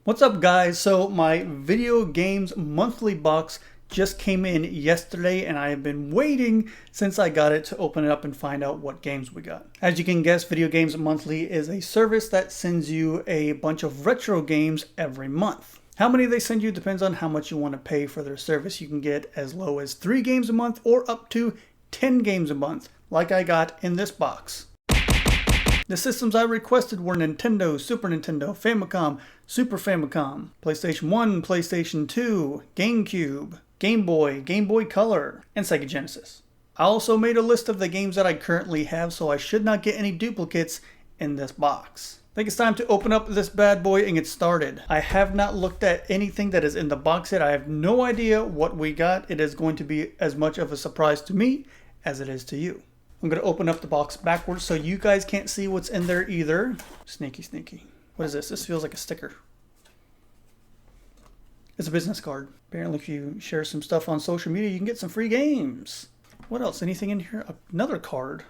What's up guys? So my video games monthly box just came in yesterday and I have been waiting since I got it to open it up and find out what games we got. As you can guess, Video Games Monthly is a service that sends you a bunch of retro games every month. How many they send you depends on how much you want to pay for their service. You can get as low as 3 games a month or up to 10 games a month, like I got in this box. The systems I requested were Nintendo, Super Nintendo, Famicom, Super Famicom, PlayStation 1, PlayStation 2, GameCube, Game Boy Color, and Sega Genesis. I also made a list of the games that I currently have, so I should not get any duplicates in this box. I think it's time to open up this bad boy and get started. I have not looked at anything that is in the box yet. I have no idea what we got. It is going to be as much of a surprise to me as it is to you. I'm going to open up the box backwards so you guys can't see what's in there either. Sneaky, sneaky. What is this? This feels like a sticker. It's a business card. Apparently if you share some stuff on social media, you can get some free games. What else? Anything in here? Another card.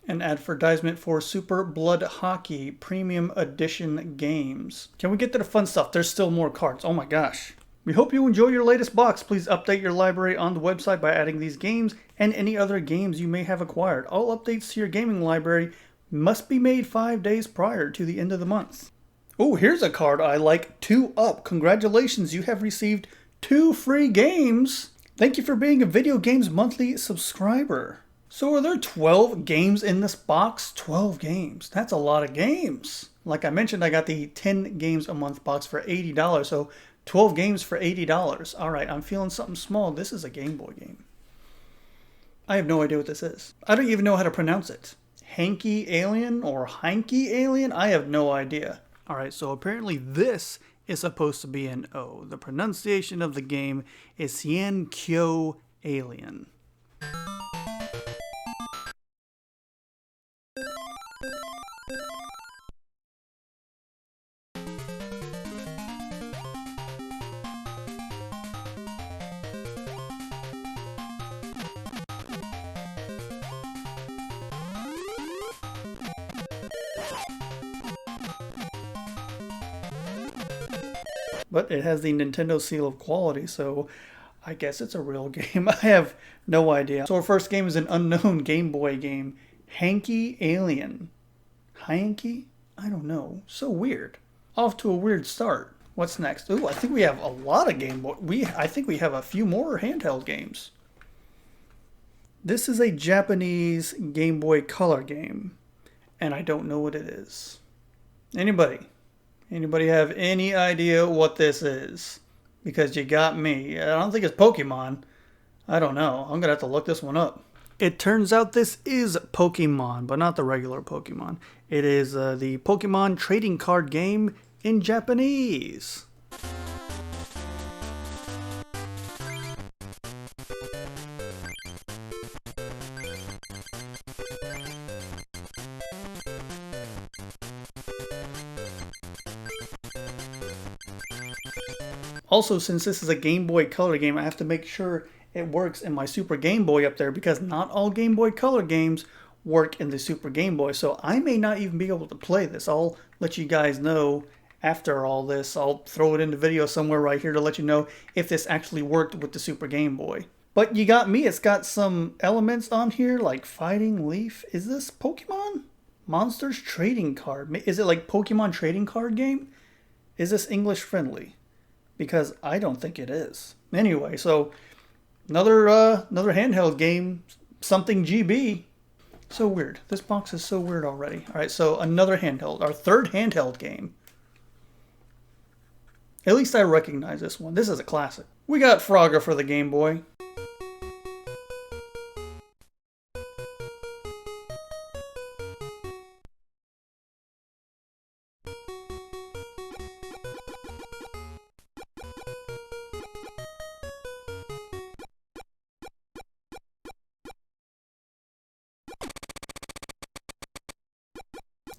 An advertisement for Super Blood Hockey Premium Edition games. Can we get to the fun stuff? There's still more cards. Oh my gosh. We hope you enjoy your latest box. Please update your library on the website by adding these games and any other games you may have acquired. All updates to your gaming library must be made 5 days prior to the end of the month. Oh, here's a card I like. 2 Up. Congratulations, you have received 2 free games. Thank you for being a Video Games Monthly subscriber. So are there 12 games in this box? 12 games. That's a lot of games. Like I mentioned, I got the 10 games a month box for $80. So 12 games for $80. All right, I'm feeling something small. This is a Game Boy game. I have no idea what this is. I don't even know how to pronounce it. Hanky Alien or Hanky Alien? I have no idea. All right, so apparently this is supposed to be an O. The pronunciation of the game is Hanky Alien. But it has the Nintendo seal of quality, so I guess it's a real game. I have no idea. So our first game is an unknown Game Boy game, Hanky Alien. Hanky? I don't know. So weird. Off to a weird start. What's next? Ooh, I think we have a lot of Game Boy. I think we have a few more handheld games. This is a Japanese Game Boy Color game, and I don't know what it is. Anybody have any idea what this is? Because you got me. I don't think it's Pokemon. I don't know. I'm going to have to look this one up. It turns out this is Pokemon, but not the regular Pokemon. It is the Pokemon trading card game in Japanese. Also, since this is a Game Boy Color game, I have to make sure it works in my Super Game Boy up there because not all Game Boy Color games work in the Super Game Boy. So I may not even be able to play this. I'll let you guys know after all this. I'll throw it in the video somewhere right here to let you know if this actually worked with the Super Game Boy. But you got me. It's got some elements on here like Fighting Leaf. Is this Pokemon? Monsters Trading Card. Is it like Pokemon Trading Card game? Is this English friendly? Because I don't think it is. Anyway, so another handheld game, something GB. So weird. This box is so weird already. All right, so another handheld, our third handheld game. At least I recognize this one. This is a classic. We got Frogger for the Game Boy.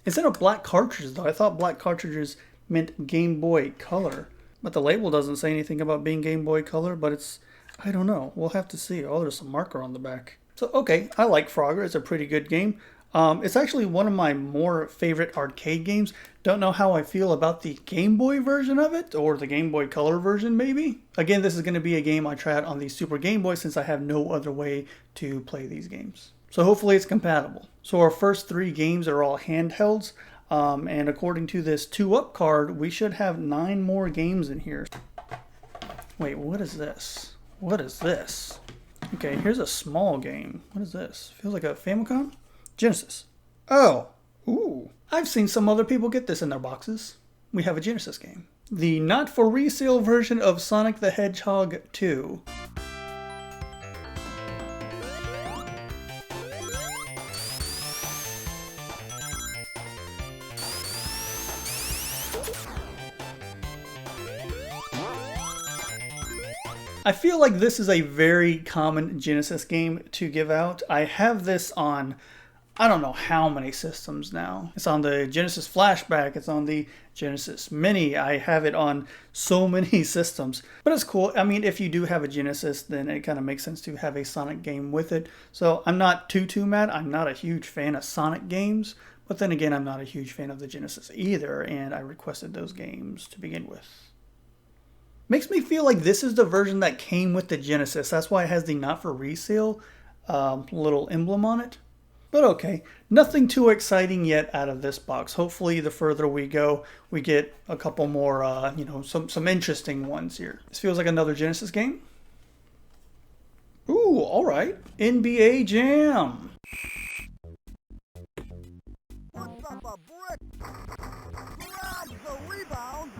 Is it a black cartridge though? I thought black cartridges meant Game Boy Color. But the label doesn't say anything about being Game Boy Color, but it's, I don't know. We'll have to see. Oh, there's some marker on the back. So, okay, I like Frogger. It's a pretty good game. It's actually one of my more favorite arcade games. Don't know how I feel about the Game Boy version of it, or the Game Boy Color version maybe. Again, this is going to be a game I try out on the Super Game Boy since I have no other way to play these games. So hopefully it's compatible. So our first 3 games are all handhelds. And according to this 2-up card, we should have 9 more games in here. Wait, what is this? What is this? Okay, here's a small game. What is this? Feels like a Famicom? Genesis. Oh, ooh. I've seen some other people get this in their boxes. We have a Genesis game. The not for resale version of Sonic the Hedgehog 2. I feel like this is a very common Genesis game to give out. I have this on, I don't know how many systems now. It's on the Genesis Flashback, it's on the Genesis Mini. I have it on so many systems. But it's cool. I mean, if you do have a Genesis, then it kind of makes sense to have a Sonic game with it. So I'm not too mad. I'm not a huge fan of Sonic games. But then again, I'm not a huge fan of the Genesis either. And I requested those games to begin with. Makes me feel like this is the version that came with the Genesis. That's why it has the not for resale little emblem on it. But okay, nothing too exciting yet out of this box. Hopefully the further we go, we get a couple more, some interesting ones here. This feels like another Genesis game. Ooh, all right. NBA Jam. What's up, a brick? Grab the rebound.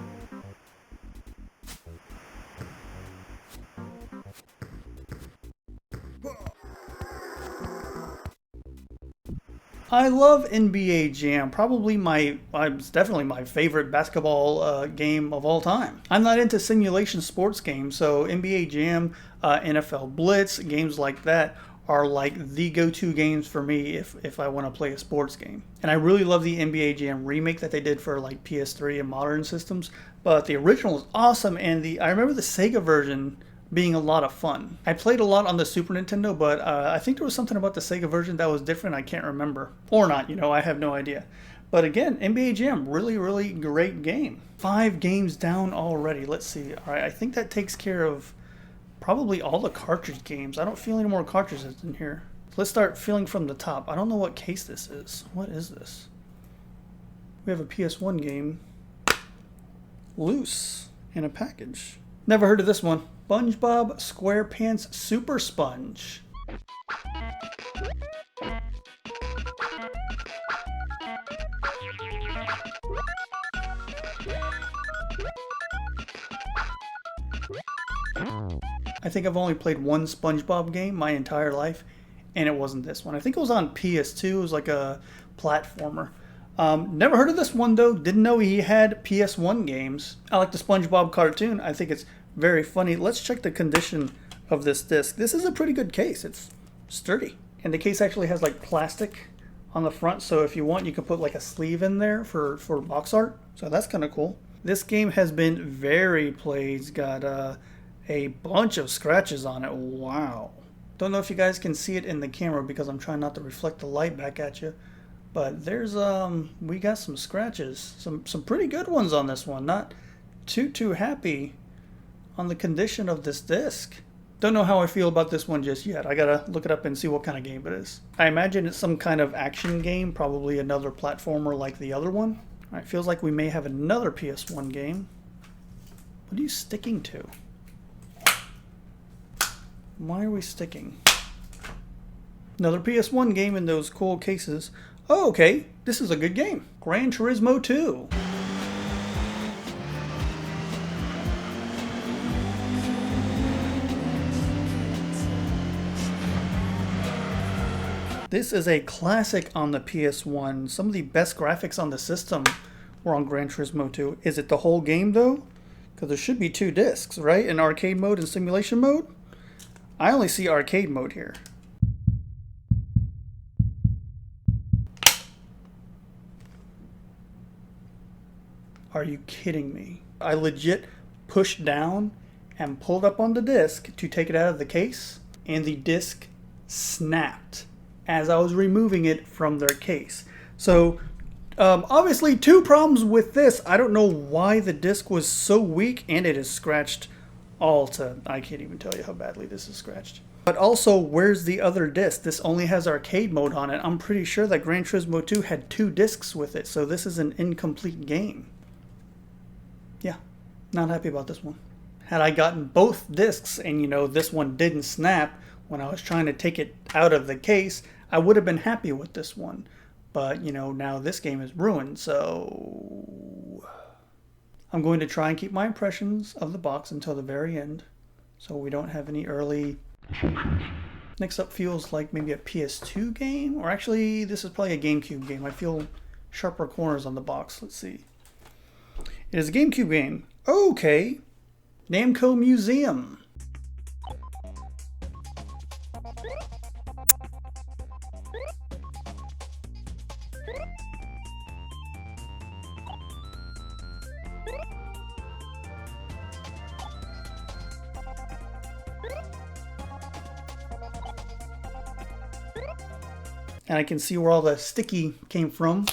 I love NBA Jam. It's definitely my favorite basketball game of all time. I'm not into simulation sports games, so NBA Jam, NFL Blitz, games like that are like the go-to games for me if I want to play a sports game. And I really love the NBA Jam remake that they did for like PS3 and modern systems, but the original is awesome, and I remember the Sega version being a lot of fun. I played a lot on the Super Nintendo, but I think there was something about the Sega version that was different. I can't remember. Or not, I have no idea. But again, NBA Jam, really, really great game. 5 games down already. Let's see. All right, I think that takes care of probably all the cartridge games. I don't feel any more cartridges in here. Let's start feeling from the top. I don't know what case this is. What is this? We have a PS1 game. Loose in a package. Never heard of this one. Spongebob SquarePants Super Sponge. I think I've only played one SpongeBob game my entire life, and it wasn't this one. I think it was on PS2. It was like a platformer. Never heard of this one though. Didn't know he had PS1 games. I like the SpongeBob cartoon. I think it's very funny. Let's check the condition of this disc. This is a pretty good case. It's sturdy. And the case actually has like plastic on the front, so if you want, you can put like a sleeve in there for box art. So that's kind of cool. This game has been very played. It's got a bunch of scratches on it. Wow. Don't know if you guys can see it in the camera because I'm trying not to reflect the light back at you. But there's we got some scratches. Some pretty good ones on this one. Not too happy on the condition of this disc. Don't know how I feel about this one just yet. I gotta look it up and see what kind of game it is. I imagine it's some kind of action game, probably another platformer like the other one. Alright, feels like we may have another PS1 game. What are you sticking to? Why are we sticking? Another PS1 game in those cool cases. Oh, okay. This is a good game. Gran Turismo 2. This is a classic on the PS1. Some of the best graphics on the system were on Gran Turismo 2. Is it the whole game though? Because there should be 2 discs, right? In arcade mode and simulation mode? I only see arcade mode here. Are you kidding me? I legit pushed down and pulled up on the disc to take it out of the case, and the disc snapped as I was removing it from their case. So Obviously, two problems with this. I don't know why the disc was so weak, and it is scratched all to... I can't even tell you how badly this is scratched. But also, where's the other disc? This only has arcade mode on it. I'm pretty sure that Gran Turismo 2 had 2 discs with it, so this is an incomplete game. Yeah, not happy about this one. Had I gotten both discs and, you know, this one didn't snap when I was trying to take it out of the case, I would have been happy with this one. But, you know, now this game is ruined, so I'm going to try and keep my impressions of the box until the very end, so we don't have any early... Next up feels like maybe a PS2 game, or actually this is probably a GameCube game. I feel sharper corners on the box. Let's see. It is a GameCube game. Okay. Namco Museum. And I can see where all the sticky came from.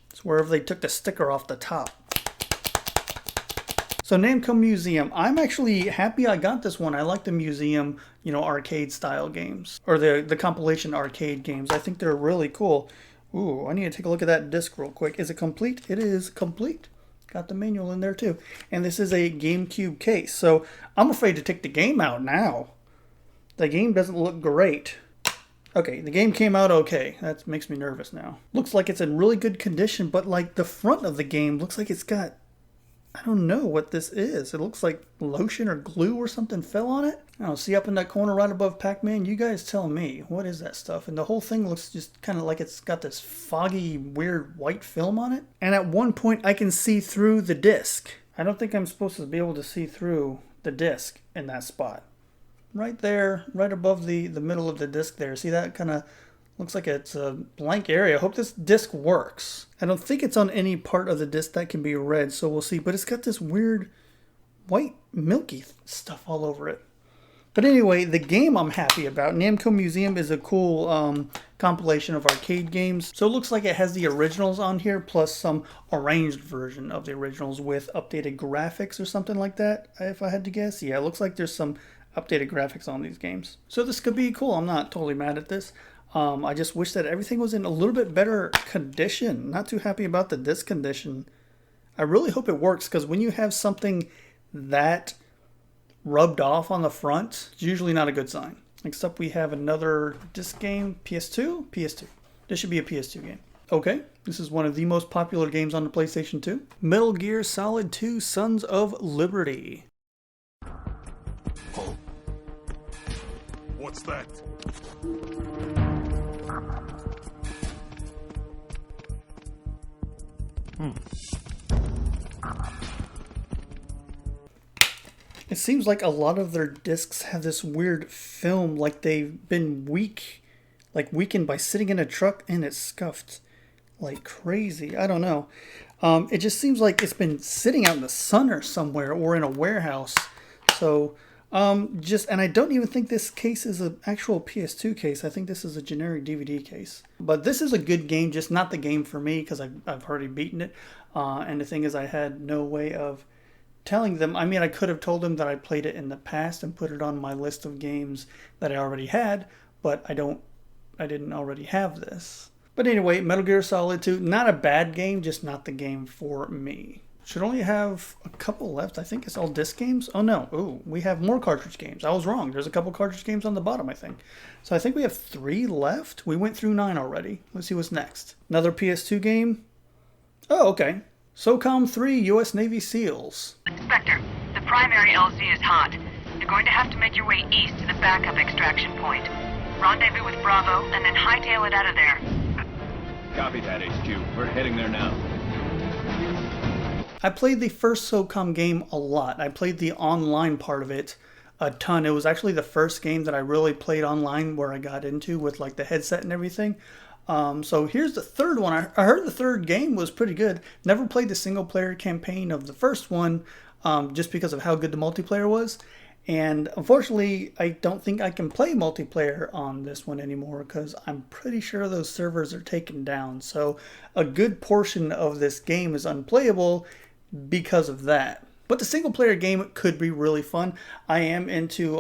It's wherever they took the sticker off the top. So Namco Museum. I'm actually happy I got this one. I like the museum, you know, arcade style games. Or the compilation arcade games. I think they're really cool. Ooh, I need to take a look at that disc real quick. Is it complete? It is complete. Got the manual in there too. And this is a GameCube case. So I'm afraid to take the game out now. The game doesn't look great. Okay, the game came out okay. That makes me nervous now. Looks like it's in really good condition, but like the front of the game looks like it's got... I don't know what this is. It looks like lotion or glue or something fell on it. I don't know, see up in that corner right above Pac-Man? You guys tell me. What is that stuff? And the whole thing looks just kind of like it's got this foggy, weird white film on it. And at one point I can see through the disc. I don't think I'm supposed to be able to see through the disc in that spot. Right there, right above the middle of the disc there. See, that kind of looks like it's a blank area. I hope this disc works. I don't think it's on any part of the disc that can be read, so we'll see. But it's got this weird white milky stuff all over it. But anyway, the game I'm happy about. Namco Museum is a cool compilation of arcade games. So it looks like it has the originals on here, plus some arranged version of the originals with updated graphics or something like that, if I had to guess. Yeah, it looks like there's some updated graphics on these games. So this could be cool. I'm not totally mad at this. I just wish that everything was in a little bit better condition. Not too happy about the disc condition. I really hope it works, because when you have something that rubbed off on the front, it's usually not a good sign. Next up we have another disc game. PS2? PS2. This should be a PS2 game. Okay, this is one of the most popular games on the PlayStation 2. Metal Gear Solid 2 Sons of Liberty. What's that? It seems like a lot of their discs have this weird film, like they've been weakened by sitting in a truck and it's scuffed like crazy. I don't know. It just seems like it's been sitting out in the sun or somewhere, or in a warehouse. So and I don't even think this case is an actual PS2 case. I think this is a generic DVD case. But this is a good game, just not the game for me, because I've already beaten it. And the thing is, I had no way of telling them. I mean, I could have told them that I played it in the past and put it on my list of games that I already had, but I didn't already have this. But anyway, Metal Gear Solid 2, not a bad game, just not the game for me. Should only have a couple left. I think it's all disc games. Oh no, ooh, we have more cartridge games. I was wrong. There's a couple cartridge games on the bottom, I think. So I think we have 3 left. We went through 9 already. Let's see what's next. Another PS2 game. Oh, okay. SOCOM 3 U.S. Navy SEALs. Inspector, the primary LZ is hot. You're going to have to make your way east to the backup extraction point. Rendezvous with Bravo, and then hightail it out of there. Copy that, HQ. We're heading there now. I played the first SOCOM game a lot. I played the online part of it a ton. It was actually the first game that I really played online, where I got into with like the headset and everything. So here's the third one. I heard the third game was pretty good. Never played the single player campaign of the first one, just because of how good the multiplayer was. And unfortunately, I don't think I can play multiplayer on this one anymore because I'm pretty sure those servers are taken down. So a good portion of this game is unplayable because of that. But the single player game could be really fun. I am into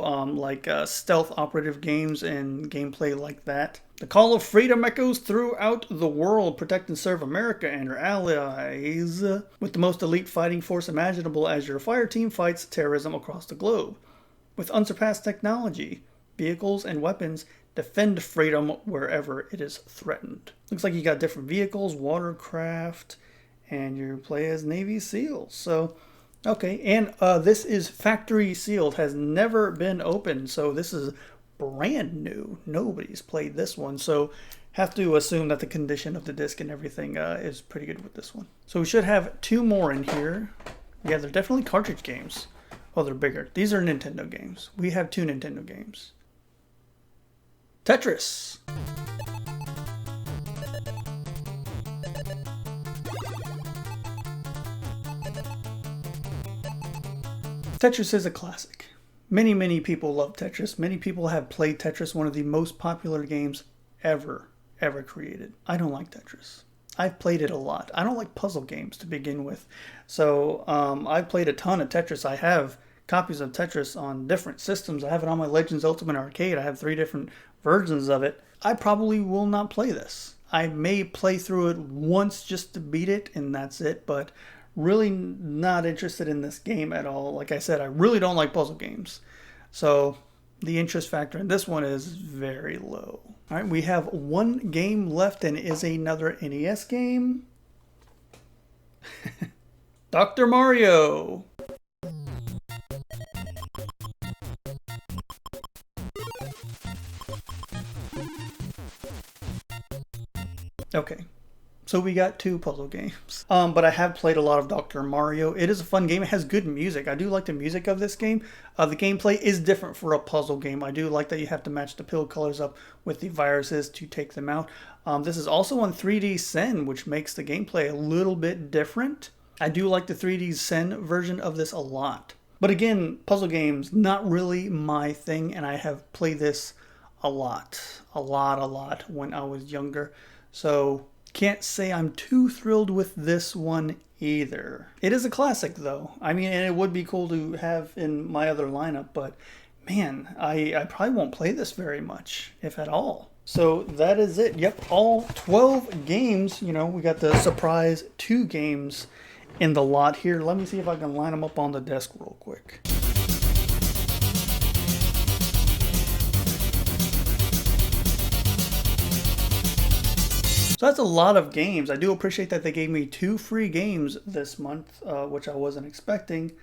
stealth operative games and gameplay like that. The call of freedom echoes throughout the world. Protect and serve America and her allies with the most elite fighting force imaginable as your fire team fights terrorism across the globe. With unsurpassed technology, vehicles, and weapons, defend freedom wherever it is threatened. Looks like you got different vehicles, watercraft, and you play as Navy SEALs. So, okay, and this is factory sealed, has never been opened, so this is brand new. Nobody's played this one, so have to assume that the condition of the disc and everything is pretty good with this one. So we should have 2 more in here. Yeah, they're definitely cartridge games. Oh, they're bigger. These are Nintendo games. We have 2 Nintendo games. Tetris. Tetris is a classic. Many people love Tetris. Many people have played Tetris, one of the most popular games ever created. I don't like Tetris. I've played it a lot. I don't like puzzle games to begin with. So I've played a ton of Tetris. I have copies of Tetris on different systems. I have it on my Legends Ultimate Arcade. I have 3 different versions of it. I probably will not play this. I may play through it once just to beat it, and that's it. But really not interested in this game at all. Like I said, I really don't like puzzle games. So the interest factor in this one is very low. All right, we have 1 game left, and it is another NES game. Dr. Mario. Okay. So we got 2 puzzle games. But I have played a lot of Dr. Mario. It is a fun game. It has good music. I do like the music of this game. The gameplay is different for a puzzle game. I do like that you have to match the pill colors up with the viruses to take them out. This is also on 3D Sen, which makes the gameplay a little bit different. I do like the 3D Sen version of this a lot. But again, puzzle games, not really my thing, and I have played this a lot when I was younger. So can't say I'm too thrilled with this one either. It is a classic though. I mean, and it would be cool to have in my other lineup, but man, I probably won't play this very much, if at all. So that is it. Yep, all 12 games. You know, we got the surprise 2 games in the lot here. Let me see if I can line them up on the desk real quick. So that's a lot of games. I do appreciate that they gave me 2 free games this month, which I wasn't expecting.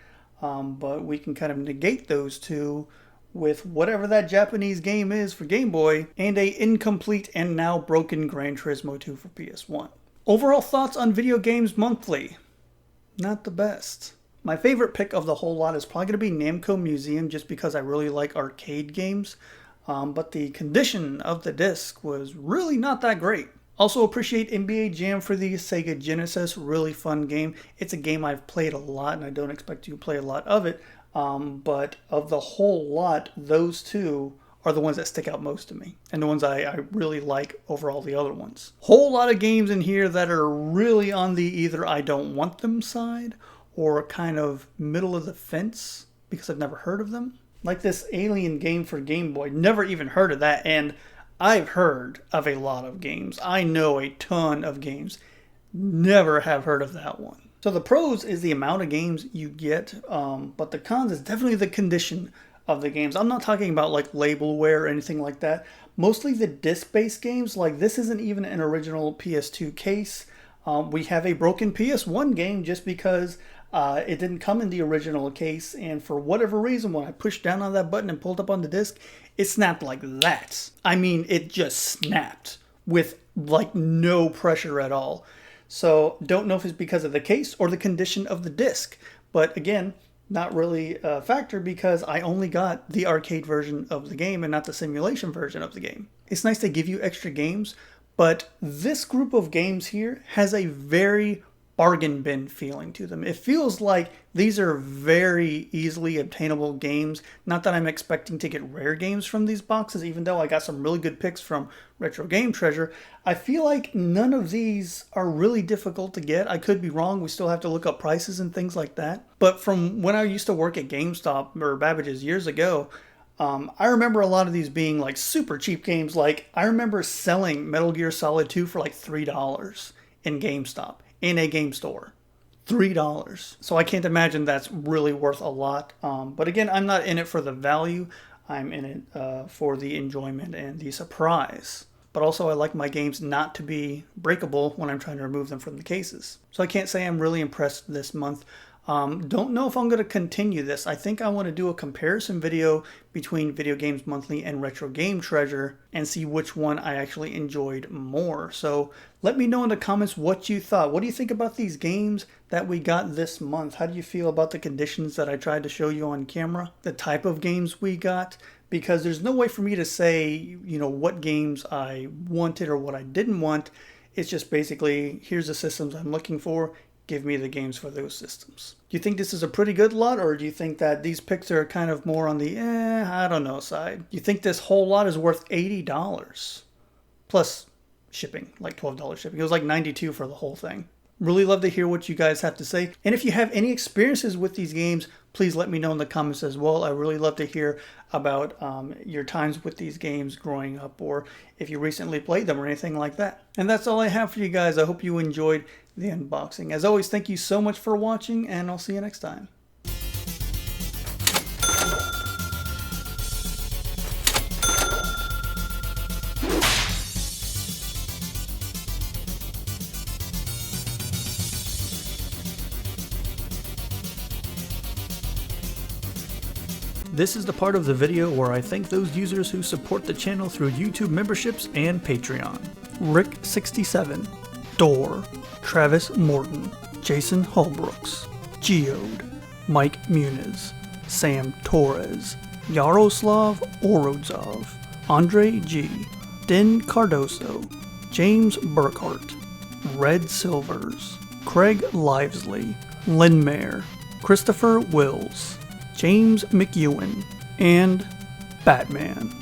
But we can kind of negate those 2 with whatever that Japanese game is for Game Boy and a incomplete and now broken Gran Turismo 2 for PS1. Overall thoughts on Video Games Monthly? Not the best. My favorite pick of the whole lot is probably going to be Namco Museum just because I really like arcade games. But the condition of the disc was really not that great. Also appreciate NBA Jam for the Sega Genesis. Really fun game. It's a game I've played a lot and I don't expect to play a lot of it. But of the whole lot, those 2 are the ones that stick out most to me. And the ones I really like over all the other ones. Whole lot of games in here that are really on the either I don't want them side or kind of middle of the fence because I've never heard of them. Like this Alien game for Game Boy. Never even heard of that, and I've heard of a lot of games. I know a ton of games. Never have heard of that one. So the pros is the amount of games you get, but the cons is definitely the condition of the games. I'm not talking about like labelware or anything like that. Mostly the disc-based games, like this isn't even an original PS2 case. We have a broken PS1 game just because it didn't come in the original case, and for whatever reason, when I pushed down on that button and pulled up on the disc, it snapped like that. I mean, it just snapped with like no pressure at all. So don't know if it's because of the case or the condition of the disc. But again, not really a factor because I only got the arcade version of the game and not the simulation version of the game. It's nice to give you extra games, but this group of games here has a very bargain bin feeling to them. It feels like these are very easily obtainable games. Not that I'm expecting to get rare games from these boxes, even though I got some really good picks from Retro Game Treasure. I feel like none of these are really difficult to get. I could be wrong. We still have to look up prices and things like that. But from when I used to work at GameStop or Babbage's years ago, I remember a lot of these being like super cheap games. Like I remember selling Metal Gear Solid 2 for like $3 in GameStop. In a game store. $3. So I can't imagine that's really worth a lot. But again, I'm not in it for the value. I'm in it for the enjoyment and the surprise. But also I like my games not to be breakable when I'm trying to remove them from the cases. So I can't say I'm really impressed this month. Don't know if I'm going to continue this. I think I want to do a comparison video between Video Games Monthly and Retro Game Treasure and see which one I actually enjoyed more. So let me know in the comments what you thought. What do you think about these games that we got this month? How do you feel about the conditions that I tried to show you on camera? The type of games we got? Because there's no way for me to say, you know, what games I wanted or what I didn't want. It's just basically, here's the systems I'm looking for. Give me the games for those systems. Do you think this is a pretty good lot, or do you think that these picks are kind of more on the I don't know side? Do you think this whole lot is worth $80 plus shipping, like $12 shipping? It was like $92 for the whole thing. Really love to hear what you guys have to say. And if you have any experiences with these games, please let me know in the comments as well. I really love to hear about your times with these games growing up, or if you recently played them or anything like that. And that's all I have for you guys. I hope you enjoyed the unboxing. As always, thank you so much for watching, and I'll see you next time. This is the part of the video where I thank those users who support the channel through YouTube memberships and Patreon. Rick67, Door, Travis Morton, Jason Holbrooks, Geode, Mike Muniz, Sam Torres, Yaroslav Orodzov, Andre G, Den Cardoso, James Burkhart, Red Silvers, Craig Livesley, Lynn Mayer, Christopher Wills, James McEwen, and Batman.